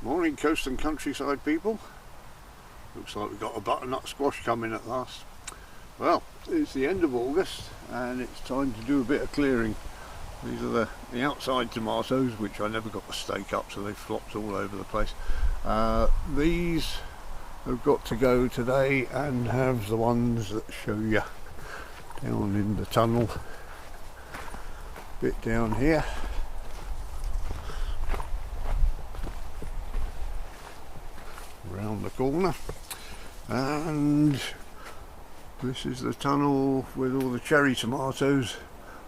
Morning, coast and countryside people. Looks like we've got a butternut squash coming at last. Well, it's the end of August and it's time to do a bit of clearing. These are the outside tomatoes, which I never got to stake up, so they've flopped all over the place. These have got to go today, and have the ones that show you down in the tunnel, bit down here. Around the corner, and this is the tunnel with all the cherry tomatoes,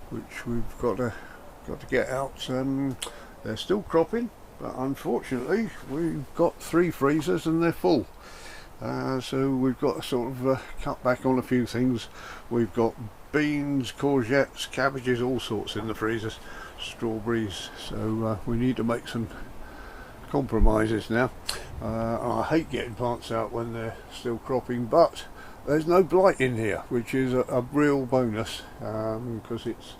which we've got to get out. They're still cropping, but unfortunately we've got 3 freezers and they're full, so we've got to sort of cut back on a few things. We've got beans, courgettes, cabbages, all sorts in the freezers, strawberries, so we need to make some compromises now. I hate getting plants out when they're still cropping, but there's no blight in here, which is a real bonus, because it's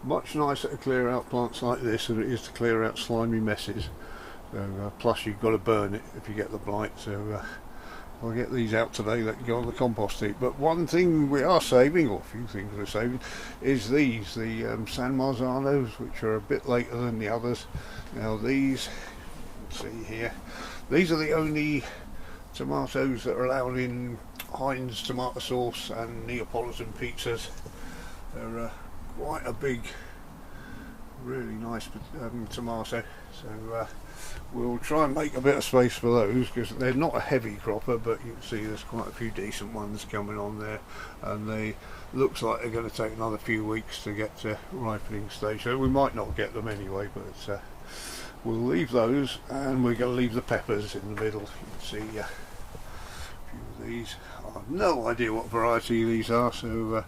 much nicer to clear out plants like this than it is to clear out slimy messes. So, plus you've got to burn it if you get the blight, so I'll get these out today, let you go on the compost heap. But one thing we are saving, or a few things we're saving, is these, the San Marzanos, which are a bit later than the others. Now these, see here, these are the only tomatoes that are allowed in Heinz tomato sauce and Neapolitan pizzas. They're quite a big, really nice tomato, so we'll try and make a bit of space for those, because they're not a heavy cropper, but you can see there's quite a few decent ones coming on there, and they looks like they're going to take another few weeks to get to ripening stage, so we might not get them anyway, but we'll leave those, and we're going to leave the peppers in the middle. You can see a few of these. I have no idea what variety these are, so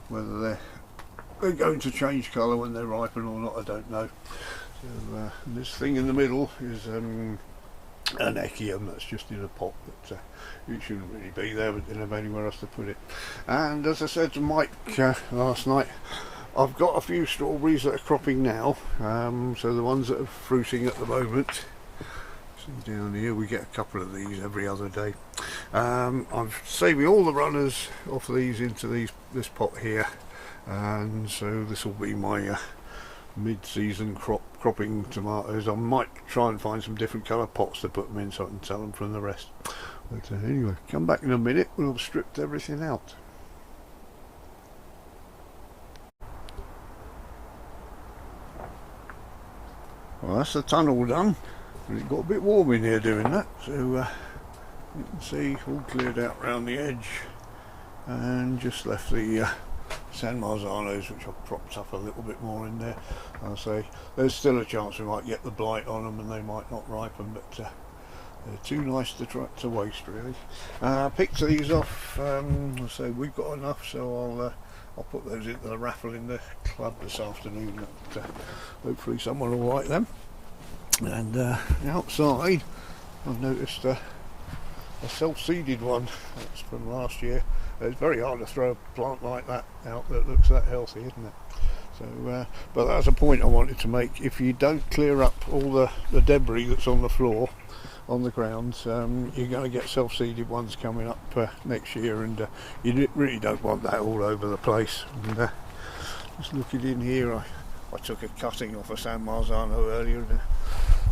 whether they're going to change colour when they ripen or not, I don't know. So this thing in the middle is an echium that's just in a pot, but it shouldn't really be there, but didn't have anywhere else to put it. And as I said to Mike last night, I've got a few strawberries that are cropping now, so the ones that are fruiting at the moment, see down here, we get a couple of these every other day. I'm saving all the runners off these into this pot here, and so this will be my mid-season cropping tomatoes. I might try and find some different colour pots to put them in so I can tell them from the rest. But anyway, come back in a minute, we'll have stripped everything out. Well, that's the tunnel done, and it got a bit warm in here doing that, so you can see all cleared out around the edge, and just left the San Marzanos, which I've propped up a little bit more in there. I'll say there's still a chance we might get the blight on them and they might not ripen, but they're too nice to waste, really. Picked these off, so we've got enough, so I'll put those into the raffle in the club this afternoon, and hopefully someone will like them. And outside I've noticed a self-seeded one. That's from last year. It's very hard to throw a plant like that out that looks that healthy, isn't it? So, but that's a point I wanted to make. If you don't clear up all the debris that's on the floor, on the ground, you're going to get self-seeded ones coming up next year, and you really don't want that all over the place. And just looking in here, I took a cutting off a San Marzano earlier, and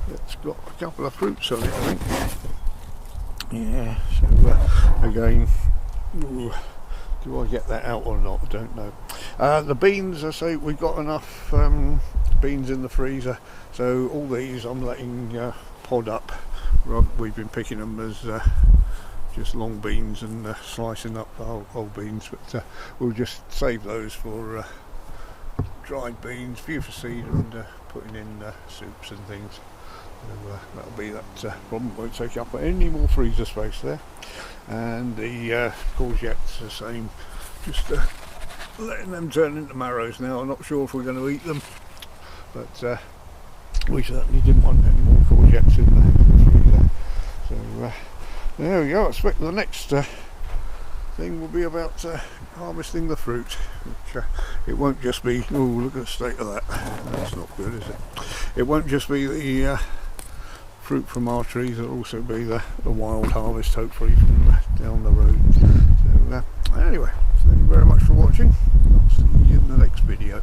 it's got a couple of fruits on it, I think. Yeah, so again, ooh, do I get that out or not? I don't know. The beans, I say we've got enough beans in the freezer, so all these I'm letting pod up. We've been picking them as just long beans and slicing up whole beans, but we'll just save those for dried beans, few for seed, and putting in soups and things. So that'll be that problem. Won't take up any more freezer space there. And the courgettes the same, just letting them turn into marrows now. I'm not sure if we're going to eat them, but we certainly didn't want any more courgettes in the freezer. So there we go. I expect the next thing will be about harvesting the fruit, which it won't just be, oh look at the state of that, that's not good, is it? It won't just be the fruit from our trees. There'll also be the wild harvest, hopefully, from down the road. So anyway, thank you very much for watching. I'll see you in the next video.